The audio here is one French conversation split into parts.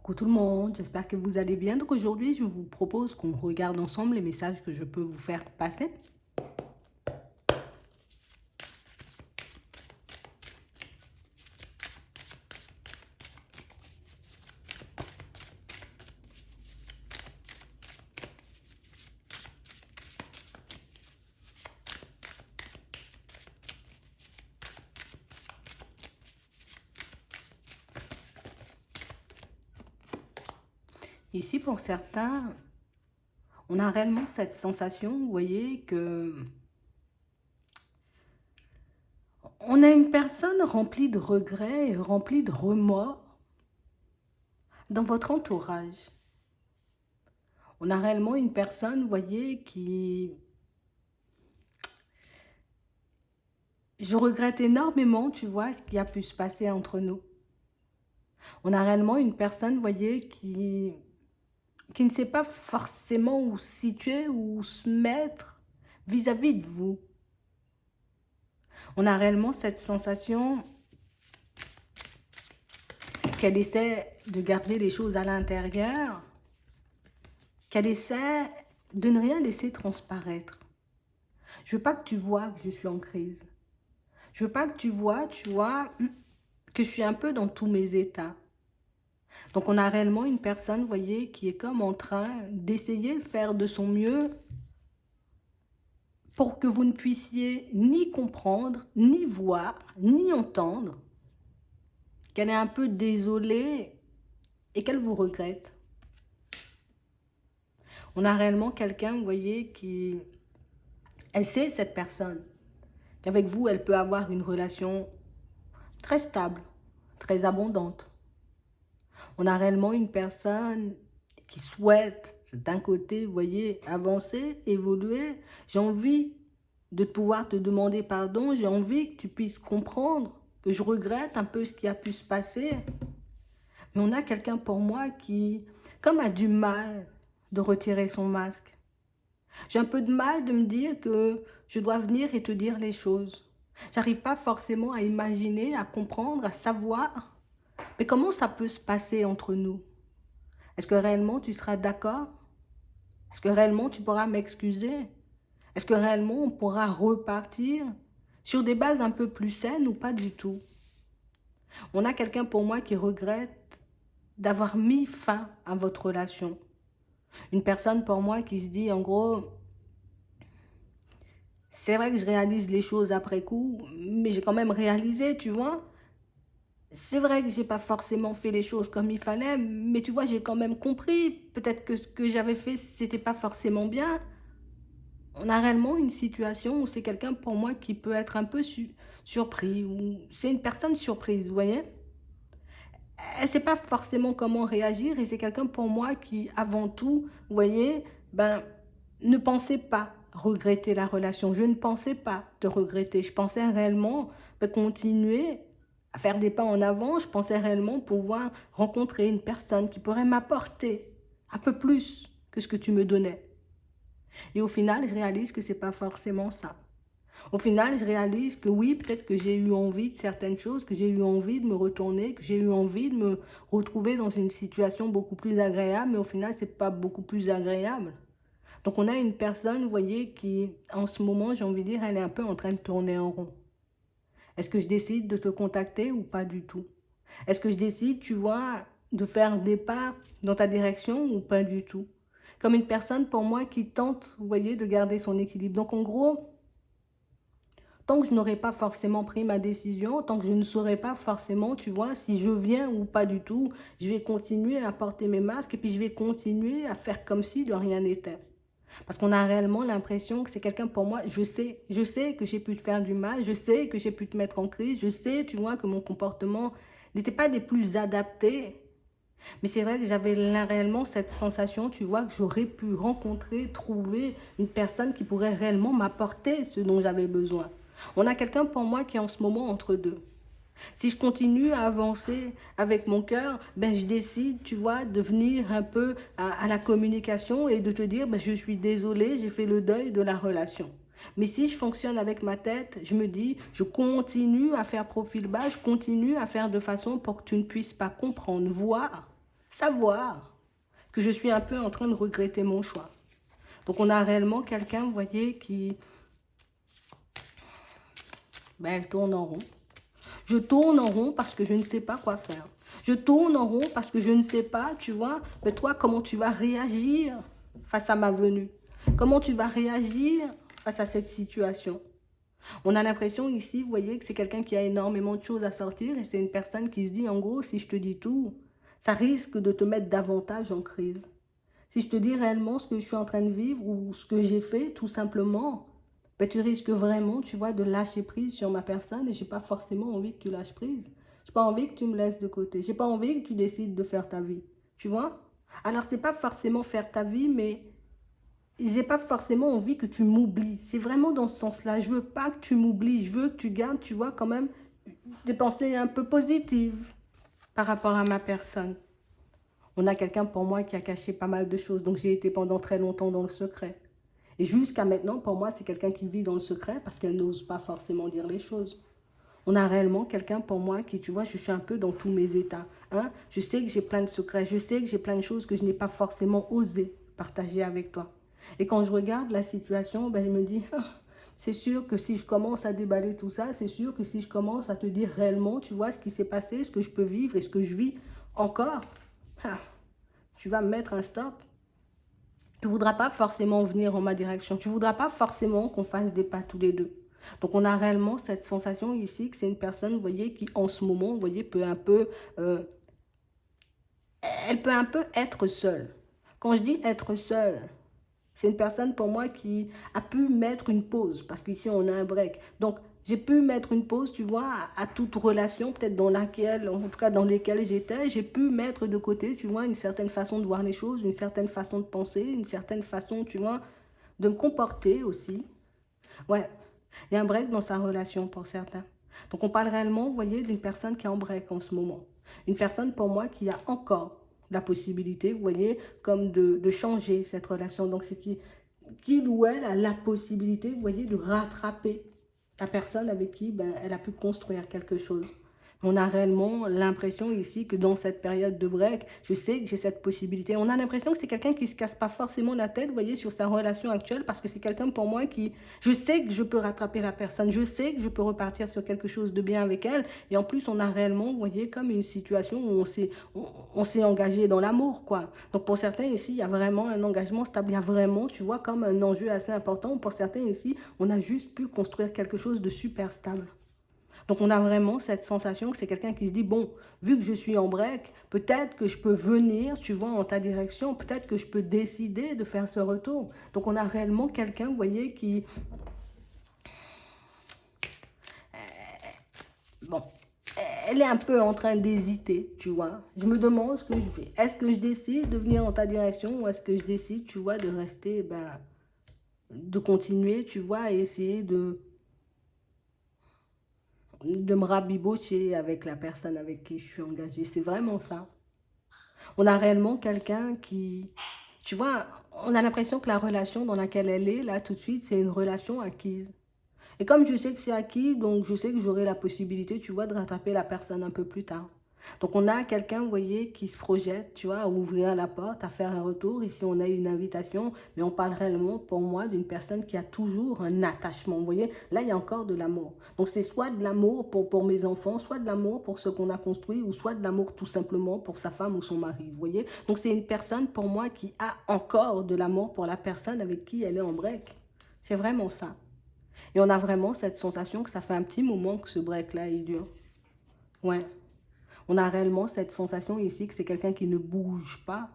Coucou tout le monde, j'espère que vous allez bien. Donc aujourd'hui, je vous propose qu'on regarde ensemble les messages que je peux vous faire passer. Ici, pour certains, on a réellement cette sensation, vous voyez, que on a une personne remplie de regrets et remplie de remords dans votre entourage. On a réellement une personne, vous voyez, qui... Je regrette énormément, tu vois, ce qui a pu se passer entre nous. On a réellement une personne, vous voyez, qui ne sait pas forcément où se situer, où se mettre vis-à-vis de vous. On a réellement cette sensation qu'elle essaie de garder les choses à l'intérieur, qu'elle essaie de ne rien laisser transparaître. Je veux pas que tu vois que je suis en crise. Je veux pas que tu vois, que je suis un peu dans tous mes états. Donc on a réellement une personne, vous voyez, qui est comme en train d'essayer de faire de son mieux pour que vous ne puissiez ni comprendre, ni voir, ni entendre, qu'elle est un peu désolée et qu'elle vous regrette. On a réellement quelqu'un, vous voyez, qui... Elle sait, cette personne, qu'avec vous, elle peut avoir une relation très stable, très abondante. On a réellement une personne qui souhaite, d'un côté, vous voyez, avancer, évoluer. J'ai envie de pouvoir te demander pardon, j'ai envie que tu puisses comprendre que je regrette un peu ce qui a pu se passer. Mais on a quelqu'un pour moi qui, comme a du mal de retirer son masque. J'ai un peu de mal de me dire que je dois venir et te dire les choses. J'arrive pas forcément à imaginer, à comprendre, à savoir. Mais comment ça peut se passer entre nous? Est-ce que réellement tu seras d'accord? Est-ce que réellement tu pourras m'excuser? Est-ce que réellement on pourra repartir sur des bases un peu plus saines ou pas du tout? On a quelqu'un pour moi qui regrette d'avoir mis fin à votre relation. Une personne pour moi qui se dit en gros, c'est vrai que je réalise les choses après coup, mais j'ai quand même réalisé, tu vois. C'est vrai que j'ai pas forcément fait les choses comme il fallait, mais tu vois, j'ai quand même compris. Peut-être que ce que j'avais fait, c'était pas forcément bien. On a réellement une situation où c'est quelqu'un pour moi qui peut être un peu surpris, ou c'est une personne surprise, vous voyez. Elle ne sait pas forcément comment réagir et c'est quelqu'un pour moi qui, avant tout, vous voyez, ben, ne pensait pas regretter la relation. Je ne pensais pas te regretter. Je pensais réellement continuer à faire des pas en avant. Je pensais réellement pouvoir rencontrer une personne qui pourrait m'apporter un peu plus que ce que tu me donnais. Et au final, je réalise que ce n'est pas forcément ça. Au final, je réalise que oui, peut-être que j'ai eu envie de certaines choses, que j'ai eu envie de me retourner, que j'ai eu envie de me retrouver dans une situation beaucoup plus agréable, mais au final, ce n'est pas beaucoup plus agréable. Donc, on a une personne, vous voyez, qui, en ce moment, j'ai envie de dire, elle est un peu en train de tourner en rond. Est-ce que je décide de te contacter ou pas du tout? Est-ce que je décide, tu vois, de faire des pas dans ta direction ou pas du tout? Comme une personne, pour moi, qui tente, vous voyez, de garder son équilibre. Donc, en gros, tant que je n'aurai pas forcément pris ma décision, tant que je ne saurai pas forcément, tu vois, si je viens ou pas du tout, je vais continuer à porter mes masques et puis je vais continuer à faire comme si de rien n'était. Parce qu'on a réellement l'impression que c'est quelqu'un pour moi, je sais que j'ai pu te faire du mal, je sais que j'ai pu te mettre en crise, je sais, tu vois, que mon comportement n'était pas des plus adaptés. Mais c'est vrai que j'avais réellement cette sensation, tu vois, que j'aurais pu rencontrer, trouver une personne qui pourrait réellement m'apporter ce dont j'avais besoin. On a quelqu'un pour moi qui est en ce moment entre deux. Si je continue à avancer avec mon cœur, ben je décide, tu vois, de venir un peu à la communication et de te dire, ben je suis désolée, j'ai fait le deuil de la relation. Mais si je fonctionne avec ma tête, je me dis, je continue à faire profil bas, je continue à faire de façon pour que tu ne puisses pas comprendre, voir savoir que je suis un peu en train de regretter mon choix. Donc on a réellement quelqu'un, vous voyez, qui... Ben, elle tourne en rond. Je tourne en rond parce que je ne sais pas quoi faire. Je tourne en rond parce que je ne sais pas, tu vois, mais toi, comment tu vas réagir face à ma venue? Comment tu vas réagir face à cette situation? On a l'impression ici, vous voyez, que c'est quelqu'un qui a énormément de choses à sortir et c'est une personne qui se dit, en gros, si je te dis tout, ça risque de te mettre davantage en crise. Si je te dis réellement ce que je suis en train de vivre ou ce que j'ai fait, tout simplement, ben, tu risques vraiment, tu vois, de lâcher prise sur ma personne et j'ai pas forcément envie que tu lâches prise. J'ai pas envie que tu me laisses de côté. J'ai pas envie que tu décides de faire ta vie. Tu vois? Alors, c'est pas forcément faire ta vie, mais j'ai pas forcément envie que tu m'oublies. C'est vraiment dans ce sens-là. Je veux pas que tu m'oublies. Je veux que tu gardes, tu vois, quand même des pensées un peu positives par rapport à ma personne. On a quelqu'un pour moi qui a caché pas mal de choses. Donc, j'ai été pendant très longtemps dans le secret. Et jusqu'à maintenant, pour moi, c'est quelqu'un qui vit dans le secret parce qu'elle n'ose pas forcément dire les choses. On a réellement quelqu'un pour moi qui, tu vois, je suis un peu dans tous mes états. Hein? Je sais que j'ai plein de secrets. Je sais que j'ai plein de choses que je n'ai pas forcément osé partager avec toi. Et quand je regarde la situation, ben, je me dis, ah, c'est sûr que si je commence à déballer tout ça, c'est sûr que si je commence à te dire réellement, tu vois, ce qui s'est passé, ce que je peux vivre et ce que je vis encore, ah, tu vas me mettre un stop. Tu ne voudras pas forcément venir en ma direction. Tu ne voudras pas forcément qu'on fasse des pas tous les deux. Donc, on a réellement cette sensation ici que c'est une personne, vous voyez, qui en ce moment, vous voyez, peut un peu... elle peut un peu être seule. Quand je dis être seule, c'est une personne pour moi qui a pu mettre une pause. Parce qu'ici, on a un break. Donc, j'ai pu mettre une pause, tu vois, à toute relation, peut-être dans laquelle, en tout cas dans lesquelles j'étais, j'ai pu mettre de côté, tu vois, une certaine façon de voir les choses, une certaine façon de penser, une certaine façon, tu vois, de me comporter aussi. Ouais, il y a un break dans sa relation pour certains. Donc on parle réellement, vous voyez, d'une personne qui est en break en ce moment. Une personne pour moi qui a encore la possibilité, vous voyez, comme de changer cette relation. Donc c'est qu'il ou elle a la possibilité, vous voyez, de rattraper la personne avec qui ben, elle a pu construire quelque chose. On a réellement l'impression ici que dans cette période de break, je sais que j'ai cette possibilité. On a l'impression que c'est quelqu'un qui ne se casse pas forcément la tête, vous voyez, sur sa relation actuelle, parce que c'est quelqu'un pour moi qui... Je sais que je peux rattraper la personne, je sais que je peux repartir sur quelque chose de bien avec elle. Et en plus, on a réellement, vous voyez, comme une situation où on s'est engagé dans l'amour, quoi. Donc pour certains ici, il y a vraiment un engagement stable, il y a vraiment, tu vois, comme un enjeu assez important. Pour certains ici, on a juste pu construire quelque chose de super stable. Donc on a vraiment cette sensation que c'est quelqu'un qui se dit, bon, vu que je suis en break, peut-être que je peux venir, tu vois, en ta direction, peut-être que je peux décider de faire ce retour. Donc on a réellement quelqu'un, vous voyez, qui... Bon, elle est un peu en train d'hésiter, tu vois. Je me demande ce que je fais. Est-ce que je décide de venir en ta direction ou est-ce que je décide, tu vois, de rester, ben, de continuer, tu vois, à essayer de me rabibocher avec la personne avec qui je suis engagée. C'est vraiment ça. On a réellement quelqu'un qui... Tu vois, on a l'impression que la relation dans laquelle elle est, là, tout de suite, c'est une relation acquise. Et comme je sais que c'est acquis, donc je sais que j'aurai la possibilité, tu vois, de rattraper la personne un peu plus tard. Donc on a quelqu'un, vous voyez, qui se projette, tu vois, à ouvrir la porte, à faire un retour. Ici, on a une invitation, mais on parle réellement, pour moi, d'une personne qui a toujours un attachement. Vous voyez, là, il y a encore de l'amour. Donc c'est soit de l'amour pour mes enfants, soit de l'amour pour ce qu'on a construit, ou soit de l'amour tout simplement pour sa femme ou son mari, vous voyez. Donc c'est une personne, pour moi, qui a encore de l'amour pour la personne avec qui elle est en break. C'est vraiment ça. Et on a vraiment cette sensation que ça fait un petit moment que ce break-là, il dure. Ouais. On a réellement cette sensation ici que c'est quelqu'un qui ne bouge pas.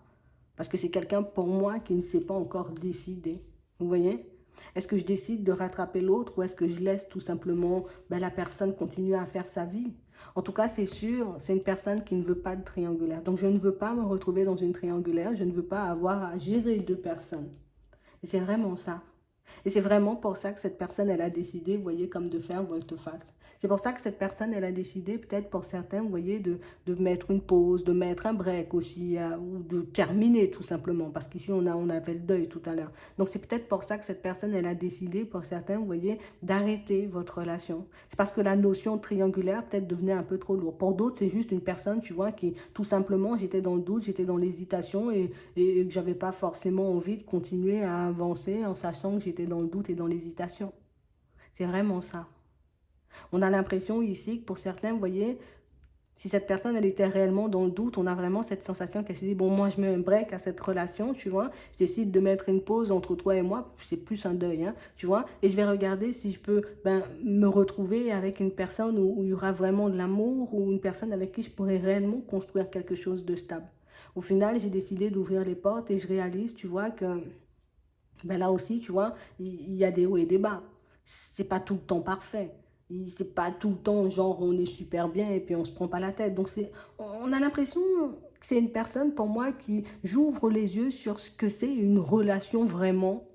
Parce que c'est quelqu'un, pour moi, qui ne s'est pas encore décidé. Vous voyez? Est-ce que je décide de rattraper l'autre ou est-ce que je laisse tout simplement ben, la personne continuer à faire sa vie? En tout cas, c'est sûr, c'est une personne qui ne veut pas de triangulaire. Donc, je ne veux pas me retrouver dans une triangulaire. Je ne veux pas avoir à gérer deux personnes. Et c'est vraiment ça. Et c'est vraiment pour ça que cette personne, elle a décidé, vous voyez, comme de faire volte-face. C'est pour ça que cette personne, elle a décidé, peut-être pour certains, vous voyez, de mettre une pause, de mettre un break aussi, ou de terminer tout simplement. Parce qu'ici, on avait le deuil tout à l'heure. Donc, c'est peut-être pour ça que cette personne, elle a décidé, pour certains, vous voyez, d'arrêter votre relation. C'est parce que la notion triangulaire, peut-être, devenait un peu trop lourde. Pour d'autres, c'est juste une personne, tu vois, qui, tout simplement, j'étais dans le doute, j'étais dans l'hésitation et que j'avais pas forcément envie de continuer à avancer en sachant que j'étais dans le doute et dans l'hésitation. C'est vraiment ça. On a l'impression ici que pour certains, vous voyez, si cette personne, elle était réellement dans le doute, on a vraiment cette sensation qu'elle s'est dit, bon, moi, je mets un break à cette relation, tu vois, je décide de mettre une pause entre toi et moi, c'est plus un deuil, hein, tu vois, et je vais regarder si je peux me retrouver avec une personne où il y aura vraiment de l'amour, ou une personne avec qui je pourrais réellement construire quelque chose de stable. Au final, j'ai décidé d'ouvrir les portes et je réalise, tu vois, que là aussi, tu vois, il y a des hauts et des bas. C'est pas tout le temps parfait. C'est pas tout le temps, genre, on est super bien et puis on se prend pas la tête. Donc, on a l'impression que c'est une personne, pour moi, qui j'ouvre les yeux sur ce que c'est une relation vraiment.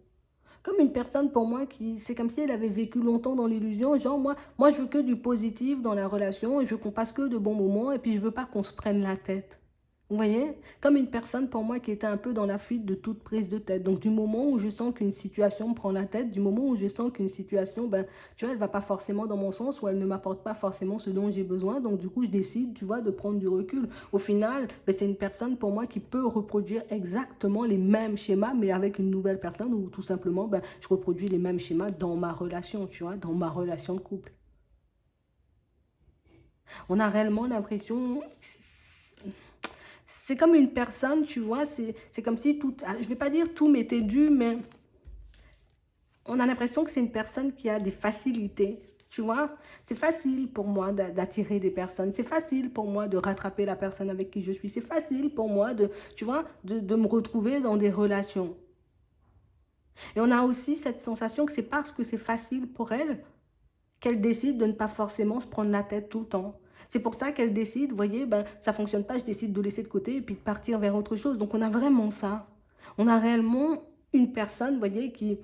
Comme une personne, pour moi, c'est comme si elle avait vécu longtemps dans l'illusion. Genre, moi, je veux que du positif dans la relation, je veux qu'on passe que de bons moments et puis je veux pas qu'on se prenne la tête. Vous voyez? Comme une personne pour moi qui était un peu dans la fuite de toute prise de tête. Donc du moment où je sens qu'une situation me prend la tête, du moment où je sens qu'une situation, tu vois, elle va pas forcément dans mon sens ou elle ne m'apporte pas forcément ce dont j'ai besoin. Donc du coup, je décide, tu vois, de prendre du recul. Au final, c'est une personne pour moi qui peut reproduire exactement les mêmes schémas, mais avec une nouvelle personne ou tout simplement, je reproduis les mêmes schémas dans ma relation, tu vois, dans ma relation de couple. On a réellement l'impression c'est comme une personne, tu vois, c'est comme si tout, je ne vais pas dire tout m'était dû, mais on a l'impression que c'est une personne qui a des facilités, tu vois. C'est facile pour moi d'attirer des personnes, c'est facile pour moi de rattraper la personne avec qui je suis, c'est facile pour moi tu vois, de me retrouver dans des relations. Et on a aussi cette sensation que c'est parce que c'est facile pour elle qu'elle décide de ne pas forcément se prendre la tête tout le temps. C'est pour ça qu'elle décide, vous voyez, ça ne fonctionne pas, je décide de laisser de côté et puis de partir vers autre chose. Donc on a vraiment ça. On a réellement une personne, vous voyez, qui...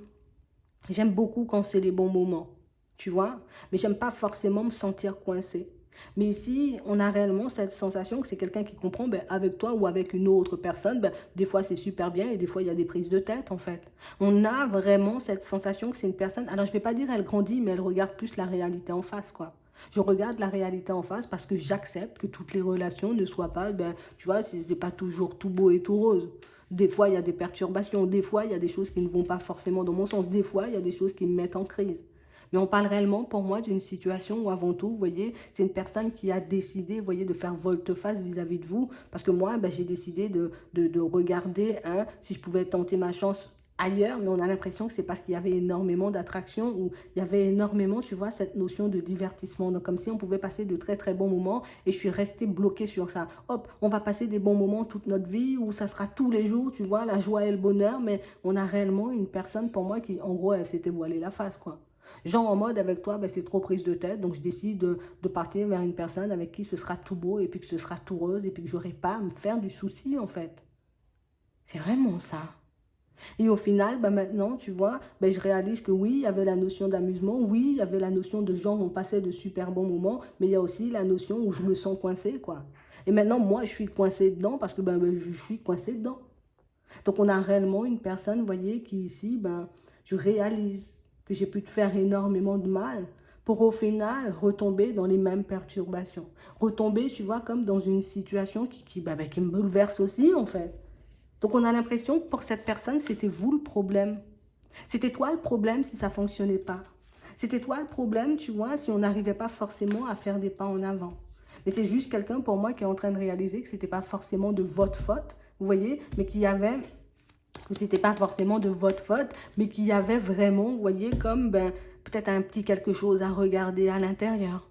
J'aime beaucoup quand c'est les bons moments, tu vois, mais j'aime pas forcément me sentir coincée. Mais ici, on a réellement cette sensation que c'est quelqu'un qui comprend, avec toi ou avec une autre personne, des fois c'est super bien et des fois il y a des prises de tête en fait. On a vraiment cette sensation que c'est une personne, alors je vais pas dire elle grandit, mais elle regarde plus la réalité en face quoi. Je regarde la réalité en face parce que j'accepte que toutes les relations ne soient pas, tu vois, c'est pas toujours tout beau et tout rose. Des fois, il y a des perturbations. Des fois, il y a des choses qui ne vont pas forcément dans mon sens. Des fois, il y a des choses qui me mettent en crise. Mais on parle réellement, pour moi, d'une situation où, avant tout, vous voyez, c'est une personne qui a décidé, vous voyez, de faire volte-face vis-à-vis de vous. Parce que moi, j'ai décidé de regarder, hein, si je pouvais tenter ma chance ailleurs, mais on a l'impression que c'est parce qu'il y avait énormément d'attractions, ou il y avait énormément, tu vois, cette notion de divertissement. Donc, comme si on pouvait passer de très, très bons moments, et je suis restée bloquée sur ça. Hop, on va passer des bons moments toute notre vie, où ça sera tous les jours, tu vois, la joie et le bonheur, mais on a réellement une personne, pour moi, qui, en gros, elle s'était voilée la face, quoi. Genre en mode, avec toi, c'est trop prise de tête, donc je décide de partir vers une personne avec qui ce sera tout beau, et puis que ce sera tout rose, et puis que j'aurai pas à me faire du souci, en fait. C'est vraiment ça. Et au final, maintenant, tu vois, je réalise que oui, il y avait la notion d'amusement, oui, il y avait la notion de genre, on passait de super bons moments, mais il y a aussi la notion où je me sens coincée, quoi. Et maintenant, moi, je suis coincée dedans parce que je suis coincée dedans. Donc, on a réellement une personne, vous voyez, qui ici, je réalise que j'ai pu te faire énormément de mal pour au final retomber dans les mêmes perturbations. Retomber, tu vois, comme dans une situation qui me bouleverse aussi, en fait. Donc on a l'impression que pour cette personne, c'était vous le problème. C'était toi le problème si ça ne fonctionnait pas. C'était toi le problème, tu vois, si on n'arrivait pas forcément à faire des pas en avant. Mais c'est juste quelqu'un pour moi qui est en train de réaliser que ce n'était pas forcément de votre faute, vous voyez, mais qu'il y avait, que ce n'était pas forcément de votre faute, mais qu'il y avait vraiment, vous voyez, comme peut-être un petit quelque chose à regarder à l'intérieur.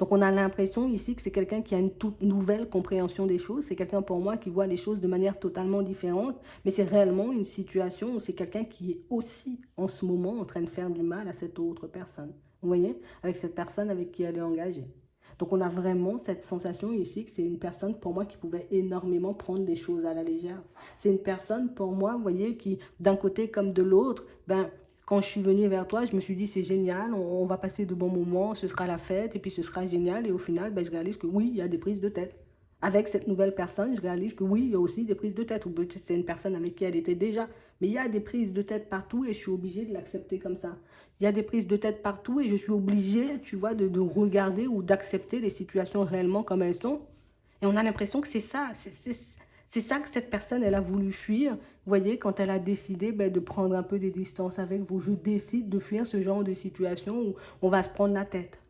Donc on a l'impression ici que c'est quelqu'un qui a une toute nouvelle compréhension des choses. C'est quelqu'un pour moi qui voit les choses de manière totalement différente. Mais c'est réellement une situation où c'est quelqu'un qui est aussi en ce moment en train de faire du mal à cette autre personne. Vous voyez? Avec cette personne avec qui elle est engagée. Donc on a vraiment cette sensation ici que c'est une personne pour moi qui pouvait énormément prendre des choses à la légère. C'est une personne pour moi, vous voyez, qui d'un côté comme de l'autre, Quand je suis venue vers toi, je me suis dit, c'est génial, on va passer de bons moments, ce sera la fête, et puis ce sera génial. Et au final, ben, je réalise que oui, il y a des prises de tête. Avec cette nouvelle personne, je réalise que oui, il y a aussi des prises de tête. Ou peut-être c'est une personne avec qui elle était déjà. Mais il y a des prises de tête partout et je suis obligée de l'accepter comme ça. Il y a des prises de tête partout et je suis obligée, tu vois, de regarder ou d'accepter les situations réellement comme elles sont. Et on a l'impression que c'est ça, c'est ça que cette personne, elle a voulu fuir. Vous voyez, quand elle a décidé ben, de prendre un peu des distances avec vous, je décide de fuir ce genre de situation où on va se prendre la tête.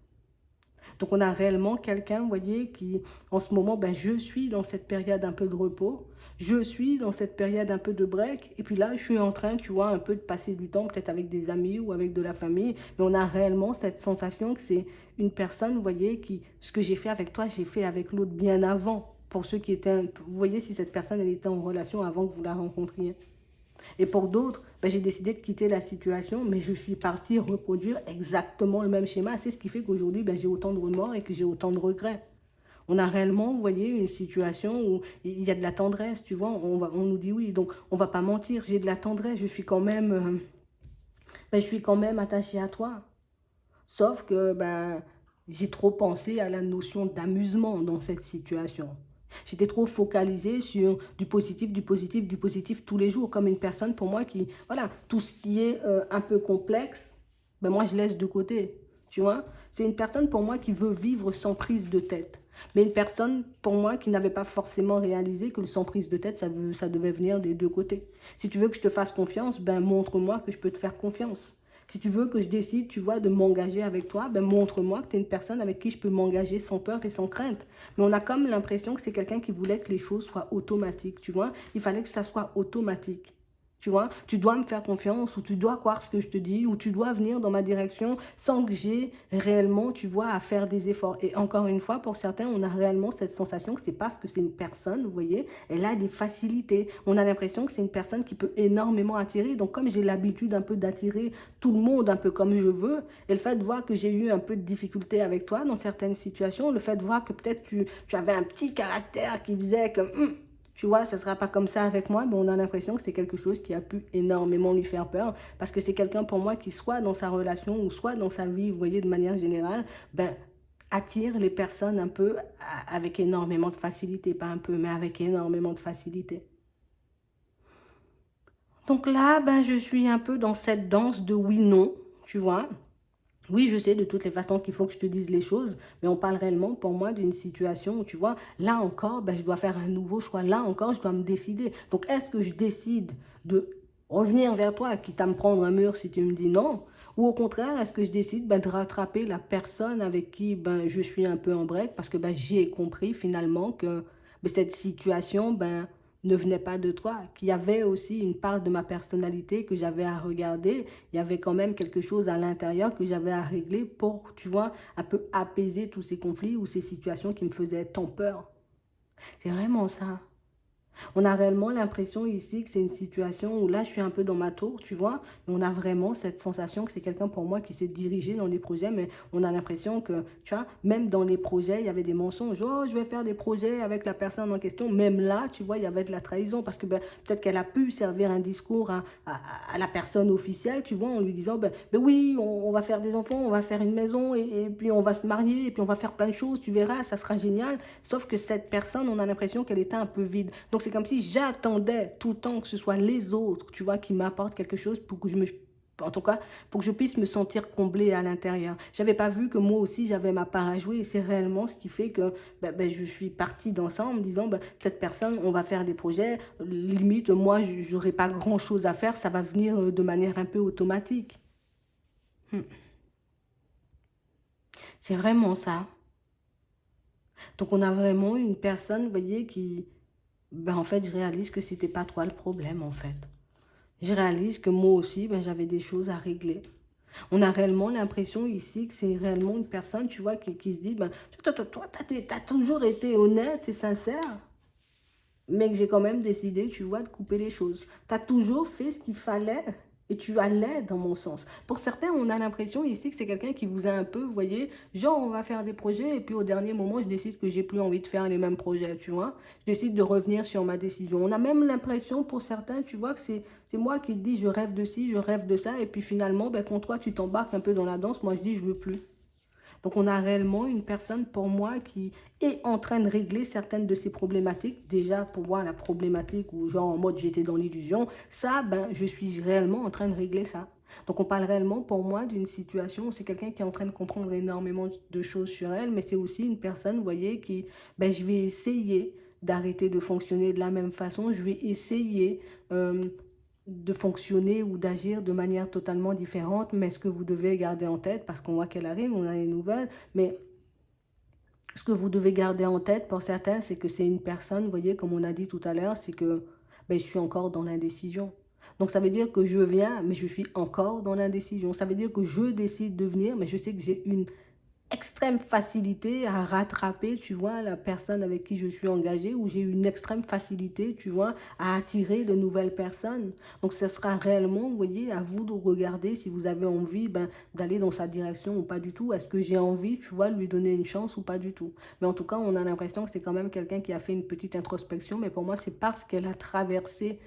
Donc on a réellement quelqu'un, vous voyez, qui en ce moment, ben, je suis dans cette période un peu de repos, je suis dans cette période un peu de break, et puis là, je suis en train, tu vois, un peu de passer du temps, peut-être avec des amis ou avec de la famille, mais on a réellement cette sensation que c'est une personne, vous voyez, qui, ce que j'ai fait avec toi, j'ai fait avec l'autre bien avant. Pour ceux qui étaient, vous voyez, si cette personne, elle était en relation avant que vous la rencontriez. Et pour d'autres, ben, j'ai décidé de quitter la situation, mais je suis partie reproduire exactement le même schéma. C'est ce qui fait qu'aujourd'hui, ben, j'ai autant de remords et que j'ai autant de regrets. On a réellement, vous voyez, une situation où il y a de la tendresse, tu vois, on nous dit oui, donc on va pas mentir, j'ai de la tendresse, ben, je suis quand même attachée à toi. Sauf que ben, j'ai trop pensé à la notion d'amusement dans cette situation. J'étais trop focalisée sur du positif, du positif, du positif tous les jours, comme une personne pour moi qui, voilà, tout ce qui est un peu complexe, ben moi je laisse de côté, tu vois. C'est une personne pour moi qui veut vivre sans prise de tête. Mais une personne pour moi qui n'avait pas forcément réalisé que le sans prise de tête, ça devait venir des deux côtés. Si tu veux que je te fasse confiance, ben montre-moi que je peux te faire confiance. Si tu veux que je décide, tu vois, de m'engager avec toi, ben montre-moi que tu es une personne avec qui je peux m'engager sans peur et sans crainte. Mais on a comme l'impression que c'est quelqu'un qui voulait que les choses soient automatiques, tu vois. Il fallait que ça soit automatique. Tu vois, tu dois me faire confiance ou tu dois croire ce que je te dis ou tu dois venir dans ma direction sans que j'ai réellement, tu vois, à faire des efforts. Et encore une fois, pour certains, on a réellement cette sensation que c'est parce que c'est une personne, vous voyez, elle a des facilités. On a l'impression que c'est une personne qui peut énormément attirer. Donc, comme j'ai l'habitude un peu d'attirer tout le monde un peu comme je veux, et le fait de voir que j'ai eu un peu de difficulté avec toi dans certaines situations, le fait de voir que peut-être tu avais un petit caractère qui faisait que... tu vois, ce ne sera pas comme ça avec moi, mais on a l'impression que c'est quelque chose qui a pu énormément lui faire peur, parce que c'est quelqu'un pour moi qui, soit dans sa relation ou soit dans sa vie, vous voyez, de manière générale, ben, attire les personnes un peu avec énormément de facilité, pas un peu, mais avec énormément de facilité. Donc là, ben, je suis un peu dans cette danse de oui-non, tu vois. Oui, je sais de toutes les façons qu'il faut que je te dise les choses, mais on parle réellement pour moi d'une situation où, tu vois, là encore, ben, je dois faire un nouveau choix. Là encore, je dois me décider. Donc, est-ce que je décide de revenir vers toi, quitte à me prendre un mur si tu me dis non? Ou au contraire, est-ce que je décide ben, de rattraper la personne avec qui ben, je suis un peu en break parce que ben, j'ai compris finalement que ben, cette situation, ben, ne venait pas de toi, qu'il y avait aussi une part de ma personnalité que j'avais à regarder, il y avait quand même quelque chose à l'intérieur que j'avais à régler pour, tu vois, un peu apaiser tous ces conflits ou ces situations qui me faisaient tant peur. C'est vraiment ça. On a réellement l'impression ici que c'est une situation où là, je suis un peu dans ma tour, tu vois, mais on a vraiment cette sensation que c'est quelqu'un pour moi qui s'est dirigé dans les projets, mais on a l'impression que, tu vois, même dans les projets, il y avait des mensonges. Oh, je vais faire des projets avec la personne en question. Même là, tu vois, il y avait de la trahison parce que ben, peut-être qu'elle a pu servir un discours à la personne officielle, tu vois, en lui disant, ben oui, on va faire des enfants, on va faire une maison et puis on va se marier et puis on va faire plein de choses, tu verras, ça sera génial. Sauf que cette personne, on a l'impression qu'elle était un peu vide. Donc, c'est comme si j'attendais tout le temps que ce soit les autres, tu vois, qui m'apportent quelque chose pour que je me... En tout cas, pour que je puisse me sentir comblée à l'intérieur. J'avais pas vu que moi aussi, j'avais ma part à jouer. Et c'est réellement ce qui fait que je suis partie dans ça en me disant, cette personne, on va faire des projets. Limite, moi, j'aurais pas grand-chose à faire. Ça va venir de manière un peu automatique. Hmm. C'est vraiment ça. Donc, on a vraiment une personne, vous voyez, qui... Ben, en fait, je réalise que c'était pas toi le problème, en fait. Je réalise que moi aussi, ben, j'avais des choses à régler. On a réellement l'impression ici que c'est réellement une personne, tu vois, qui se dit, ben, toi, t'as toujours été honnête et sincère, mais que j'ai quand même décidé, tu vois, de couper les choses. T'as toujours fait ce qu'il fallait, Et tu as l'aide dans mon sens. Pour certains, on a l'impression ici que c'est quelqu'un qui vous a un peu, vous voyez, genre on va faire des projets et puis au dernier moment, je décide que j'ai plus envie de faire les mêmes projets, tu vois. Je décide de revenir sur ma décision. On a même l'impression pour certains, tu vois, que c'est moi qui te dis je rêve de ci, je rêve de ça et puis finalement, ben, quand toi tu t'embarques un peu dans la danse, moi je dis je veux plus. Donc, on a réellement une personne, pour moi, qui est en train de régler certaines de ces problématiques. Déjà, pour moi, la problématique où, genre, en mode, j'étais dans l'illusion, ça, ben, je suis réellement en train de régler ça. Donc, on parle réellement, pour moi, d'une situation où c'est quelqu'un qui est en train de comprendre énormément de choses sur elle, mais c'est aussi une personne, vous voyez, qui, ben, je vais essayer d'arrêter de fonctionner de la même façon. Je vais essayer de fonctionner ou d'agir de manière totalement différente, mais ce que vous devez garder en tête, parce qu'on voit qu'elle arrive, on a les nouvelles, mais ce que vous devez garder en tête pour certains, c'est que c'est une personne, vous voyez, comme on a dit tout à l'heure, c'est que ben, je suis encore dans l'indécision. Donc ça veut dire que je viens, mais je suis encore dans l'indécision. Ça veut dire que je décide de venir, mais je sais que j'ai une extrême facilité à rattraper, tu vois, la personne avec qui je suis engagée, ou j'ai une extrême facilité, tu vois, à attirer de nouvelles personnes. Donc, ce sera réellement, vous voyez, à vous de regarder si vous avez envie ben, d'aller dans sa direction ou pas du tout. Est-ce que j'ai envie, tu vois, de lui donner une chance ou pas du tout. Mais en tout cas, on a l'impression que c'est quand même quelqu'un qui a fait une petite introspection, mais pour moi, c'est parce qu'elle a traversé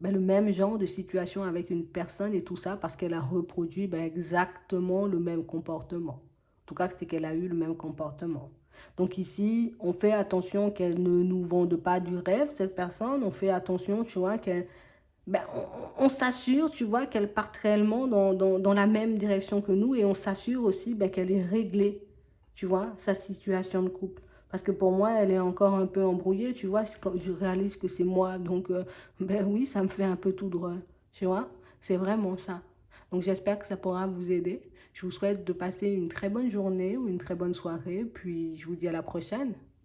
ben, le même genre de situation avec une personne et tout ça parce qu'elle a reproduit ben, exactement le même comportement. En tout cas, c'est qu'elle a eu le même comportement. Donc ici, on fait attention qu'elle ne nous vende pas du rêve, cette personne. On fait attention, tu vois, qu'elle, ben, on s'assure, tu vois, qu'elle parte réellement dans la même direction que nous et on s'assure aussi ben, qu'elle est réglée, tu vois, sa situation de couple. Parce que pour moi, elle est encore un peu embrouillée, tu vois, quand je réalise que c'est moi. Donc, ben oui, ça me fait un peu tout drôle, tu vois. C'est vraiment ça. Donc, j'espère que ça pourra vous aider. Je vous souhaite de passer une très bonne journée ou une très bonne soirée. Puis, je vous dis à la prochaine.